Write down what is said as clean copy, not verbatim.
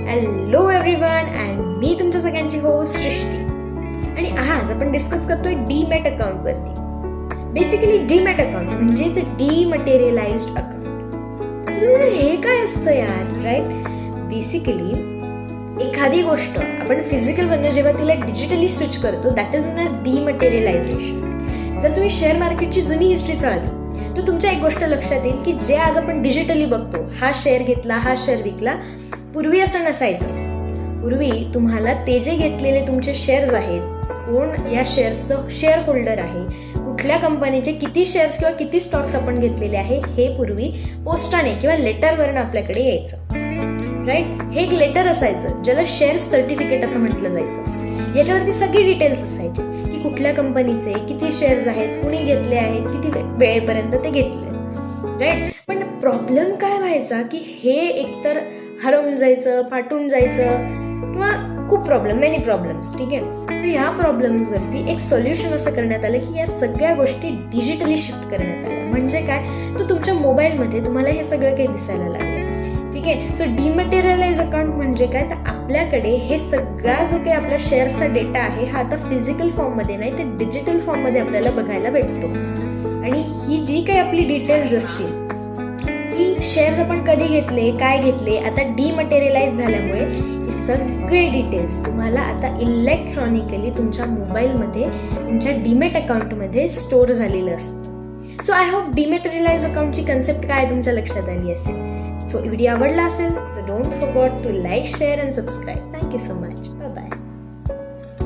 Hello everyone, and मी तुमच्या सगळ्यांची host सृष्टी. आणि आज आपण डिस्कस करतोय डीमॅट अकाउंट वरती. बेसिकली डीमॅट अकाउंट म्हणजेच डीमटेरियलाइज्ड अकाउंट. हे काय असतं यार, राईट? बेसिकली एखादी गोष्ट आपण फिजिकल वरनं जेव्हा तिला डिजिटली स्विच करतो, दॅट इज नोन एज डीमटेरियलायझेशन. जर तुम्ही शेअर मार्केटची जुनी हिस्ट्री चालली तर तुमच्या एक गोष्ट लक्षात येईल की जे आज आपण डिजिटली बघतो, हा शेअर घेतला, हा शेअर विकला, पूर्वी असं नसायचं. पूर्वी तुम्हाला ते जे घेतलेले तुमचे शेअर्स आहेत, कोण या शेअर्सचं शेअर होल्डर आहे, कुठल्या कंपनीचे किती शेअर्स किंवा किती स्टॉक्स आपण घेतलेले आहे, हे पूर्वी पोस्टाने किंवा लेटरवरून आपल्याकडे यायचं, राईट? हे एक लेटर असायचं ज्याला शेअर सर्टिफिकेट असं म्हटलं जायचं. याच्यावरती सगळी डिटेल्स असायचे की कुठल्या कंपनीचे किती शेअर्स आहेत, कुणी घेतले आहेत, किती वेळेपर्यंत ते घेतले, राईट? पण प्रॉब्लेम काय व्हायचा की हे एकतर हरवून जायचं, फाटून जायचं किंवा खूप मेनी प्रॉब्लेम्स, ठीक आहे? सो या प्रॉब्लेम्सवरती एक सोल्युशन असं करण्यात आलं की या सगळ्या गोष्टी डिजिटली शिफ्ट करण्यात आल्या. म्हणजे काय, तर तुमच्या मोबाईलमध्ये तुम्हाला हे सगळं काही दिसायला लागलं, ठीक आहे? सो डीमटेरियलाइज अकाउंट म्हणजे काय, तर आपल्याकडे हे सगळा जो काही आपल्या शेअर्सचा डेटा आहे हा आता फिजिकल फॉर्ममध्ये नाही तर डिजिटल फॉर्ममध्ये आपल्याला बघायला भेटतो. आणि ही जी काही आपली डिटेल्स असतील की शेअर्स आपण कधी घेतले, काय घेतले, आता डीमटेरियलाइज झाल्यामुळे हे सगळे डिटेल्स तुम्हाला आता इलेक्ट्रॉनिकली तुमच्या मोबाईलमध्ये तुमच्या डीमॅट अकाउंटमध्ये स्टोअर झालेलं असतं. सो आय होप डीमटेरियलाइज अकाउंटची कन्सेप्ट काय तुमच्या लक्षात आली असेल. सो व्हिडिओ आवडला असेल तर don't forget to like, share and subscribe. Thank you so much.